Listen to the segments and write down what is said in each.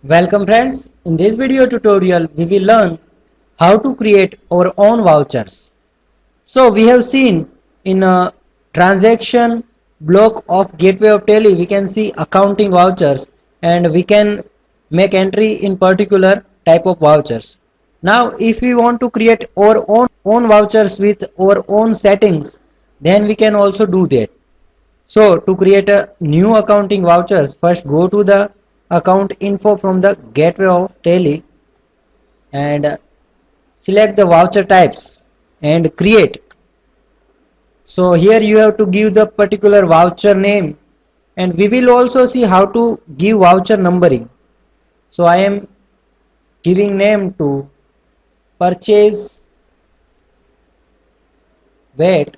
Welcome friends, in this video tutorial we will learn how to create our own vouchers. So we have seen in a transaction block of gateway of Tally we can see accounting vouchers and we can make entry in particular type of vouchers. Now if we want to create our own vouchers with our own settings, then we can also do that. So to create a new accounting vouchers, first go to the account info from the gateway of Tally and select the voucher types and create. So here you have to give the particular voucher name, and we will also see how to give voucher numbering. So I am giving name to purchase weight,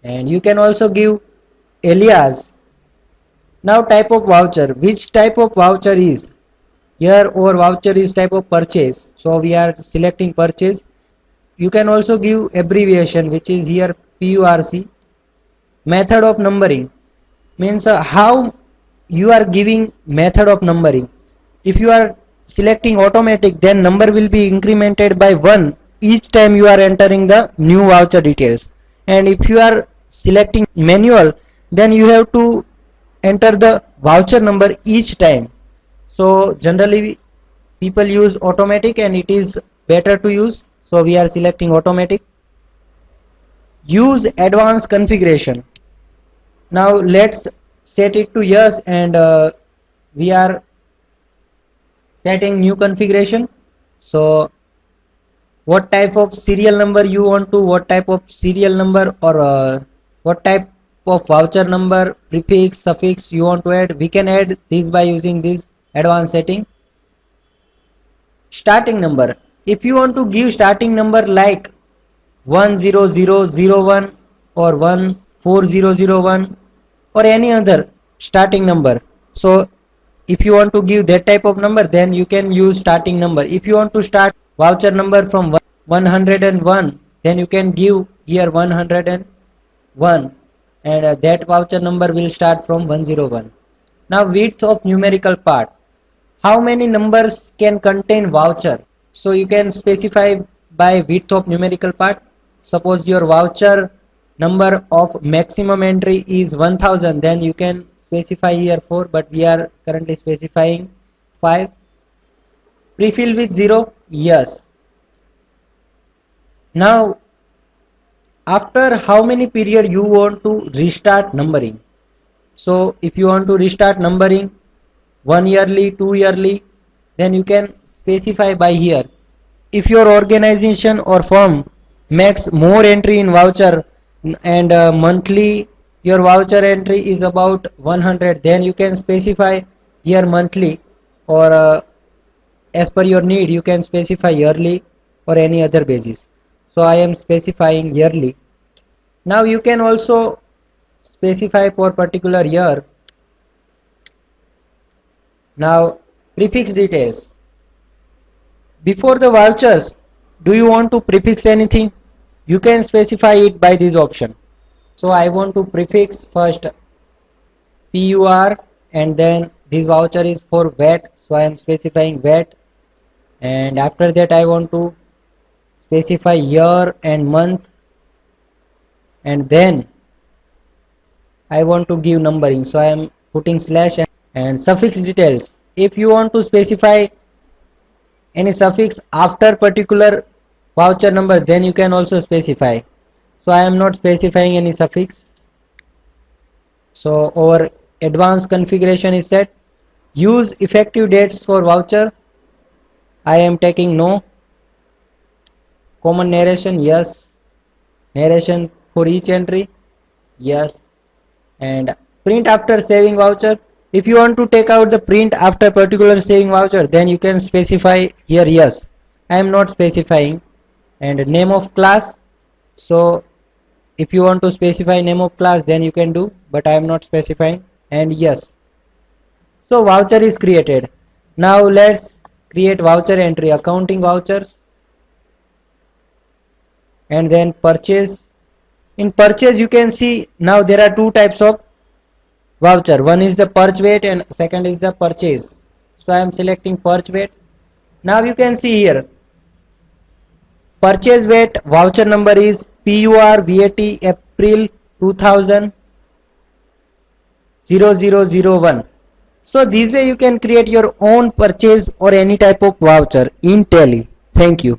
and you can also give alias. Now type of voucher, which type of voucher is here? Our voucher is type of purchase, so we are selecting purchase. You can also give abbreviation, which is here PURC. Method of numbering means how you are giving method of numbering. If you are selecting automatic, then number will be incremented by 1 each time you are entering the new voucher details, and if you are selecting manual, then you have to enter the voucher number each time. So generally people use automatic and it is better to use, so we are selecting automatic. Use advanced configuration. Now let's set it to yes, and we are setting new configuration. So what type of serial number you want to, what type of serial number or what type of voucher number, prefix, suffix you want to add, we can add this by using this advanced setting. Starting number, if you want to give starting number like 10001 or 14001 or any other starting number, so if you want to give that type of number, then you can use starting number. If you want to start voucher number from 101, then you can give here 101, and that voucher number will start from 101. Now width of numerical part, how many numbers can contain voucher? So you can specify by width of numerical part. Suppose your voucher number of maximum entry is 1000, then you can specify here 4, but we are currently specifying 5. Prefill with 0, yes. Now after how many period you want to restart numbering? So if you want to restart numbering 1 yearly, 2 yearly, then you can specify by here. If your organization or firm makes more entry in voucher and monthly your voucher entry is about 100, then you can specify here monthly, or as per your need you can specify yearly or any other basis. So I am specifying yearly. Now you can also specify for particular year. Now prefix details, before the vouchers, do you want to prefix anything? You can specify it by this option. So I want to prefix first PUR, and then this voucher is for VAT, so I am specifying VAT, and after that I want to specify year and month, and then I want to give numbering, so I am putting slash. And suffix details, if you want to specify any suffix after particular voucher number, then you can also specify. So I am not specifying any suffix. So our advanced configuration is set. Use effective dates for voucher, I am taking no. Common narration, yes. Narration for each entry, yes. And print after saving voucher, if you want to take out the print after particular saving voucher, then you can specify here yes. I am not specifying. And name of class, so if you want to specify name of class, then you can do, but I am not specifying, and yes. So voucher is created. Now let's create voucher entry, accounting vouchers, and then purchase. In purchase you can see now there are two types of voucher, one is the purge weight and second is the purchase. So I am selecting purchase weight. Now you can see here purchase weight voucher number is PUR VAT April 2000 0001. So this way you can create your own purchase or any type of voucher in Tally. Thank you.